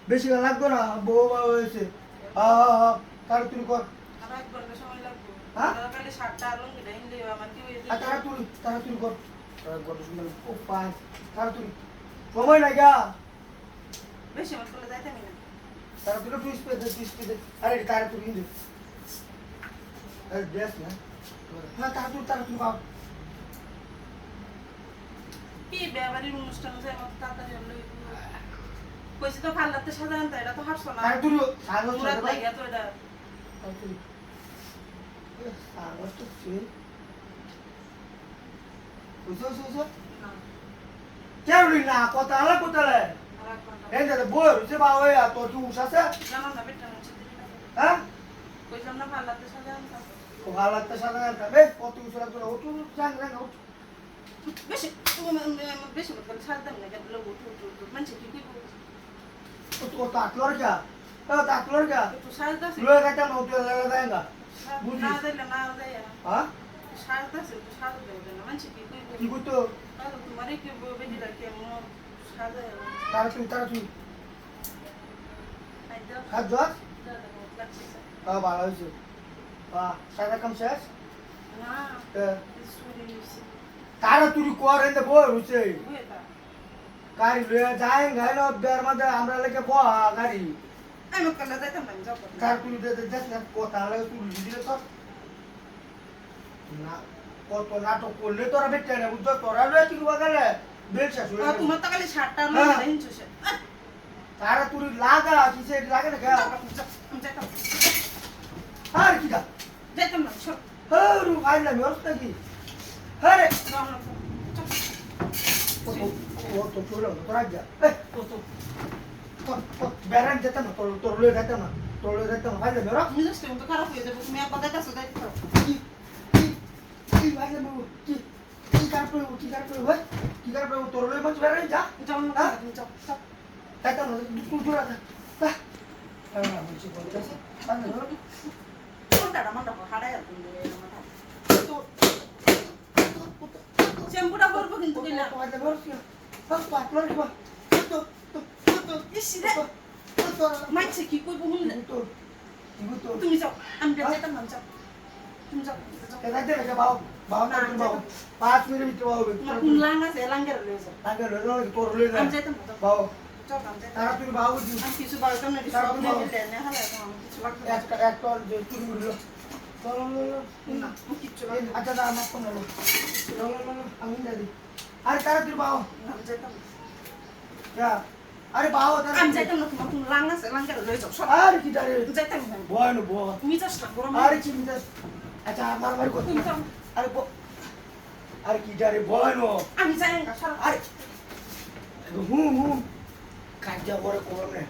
বেশি লাগতো না বউ হয়েছে তাড়াতাড়ি কর তাড়াতাড়ি কর তাড়াতাড়ি সময় না গা তাড়াতাড়ি টুইস পে দে আরে তাড়াতাড়ি দে আরে দেখ না হ্যাঁ তাড়াতাড়ি বাপ কি ব্যাপারী অনুষ্ঠান যে আমার তাড়াতাড়ি হলো কইছি তো ফাল্লাতে সাধারণত এটা তো হারছো না তাড়াতাড়ি সাগর মুরাদ লাগিয়া তো এটা তাড়াতাড়ি সাগর তো সে বুঝছো না কেউরি না কথা আলা কোথালে আর এক ঘন্টা এই যে বই রুছে বা ওই তো তুই উঠাছে জানো না বেটা হচ্ছে হ্যাঁ কইলাম না ফাল্লাতে সাধারণত ও হালাতে সাধারণত বেশ কত উঠে লাগতো না ওটু জান ওটু বেশি বেশি মত করে ছাড়তাম না কেন লোক উঠু মানে কি কি ও তাকলর যা তাকলর যা একটু ছাড়তাছে লয়ে গেছে না ওটু লাগা দেঙ্গা না দিলে না দেয় হ্যাঁ ছাড়তাছে তো ছাড় দেবে না মানে কি কি করতো আর তোমারে কি বেটি রাখে মন ছাড়ে তাড়াতাড়ি আই দাও হাত জোয়াস দাদা লাগছে ভালো হয়েছে সাদা কাম শেষ না সুরি নিছি তাড়াতাড়ি কর এনে বই রুছে হইতা গাড়ি লয়ে যাই গাইলো বের মধ্যে আমরা লেগে বো গাড়ি আমি কলা যাইতাম না যাও তাড়াতাড়ি দে দেখ না কথা লাগে তুই দিলে তো না কত নাটক করলে তোরা বেটে না বুঝছো তোরা লয়ে কি গেলে বেল শেষ হয়ে গেল তোমার তো খালি শার্টটা না হিনছো সে তাড়াতাড়ি লাগা কিসে লাগে না আমি যাইতাম আর কি দা যাইতাম না সর হরু আইলা মিরস্তা কি হরে যাও না ও তো চলো তোরা যা বেড়ান যেতাম না তোর লয়ে যেতাম না তোর লয়ে যেতাম না ভাইলে বেরো আমি জাস্ট তো খারাপ হয়ে যাবে তুমি আবার যাইতাছো যাইতো কি ভাইলে বেরো কি কার ভাই কি কার তোর লয়ে মাছ বেড়াই যা যাও না তুমি যাও যেতাম না তুই তোরা যা হ্যাঁ বলছি বলতেছে বান্ধব কোনটা মন্ডা হাড়ায় তুমি তো শ্যাম্পুটা করবো কিন্তু কইলা ভাইলে বেরো কি পাতলা কি বা তো ইসিরে মাইছে কি কইবো হুনলে তুমি যাও আমি যাইতাম না যাও তুমি যাও কেদাইতে রেখে বাও না বাও 5 মিনিট ভিতরে বাও তোমার কোন লাং আছে লাঙ্গের লয়ে যাও আগে লয়ে তোর লয়ে যা আমি যাইতাম না বাও যাও আমি যাইতাম তারা তুই বাও দি আমি কিছু বাড়তাম না সব নিয়ে দিলে না হালা আমি কিছু লাগবে একটা যে তুই উড়লো না কিচ্ছু লাগবে আচ্ছা দা আমার ফোন হলো আমি দাদি আরে তারা তুই বাও আমি যাইতাম যা আরে বাও তারা আমি যাইতাম না তোমার কোন লাং আছে লাঙ্গের লয়ে যাও সব আর কি দাঁড়ে যাইতাম না বয় না বয় তুমি যাস না গরম আরে কি মিটাস আচ্ছা আমার বাড়ি কত তুমি যাও আরে আরে কি দাঁড়ে বয় না আমি যাই না সারা আরে হুম কাজ যা বড় করো না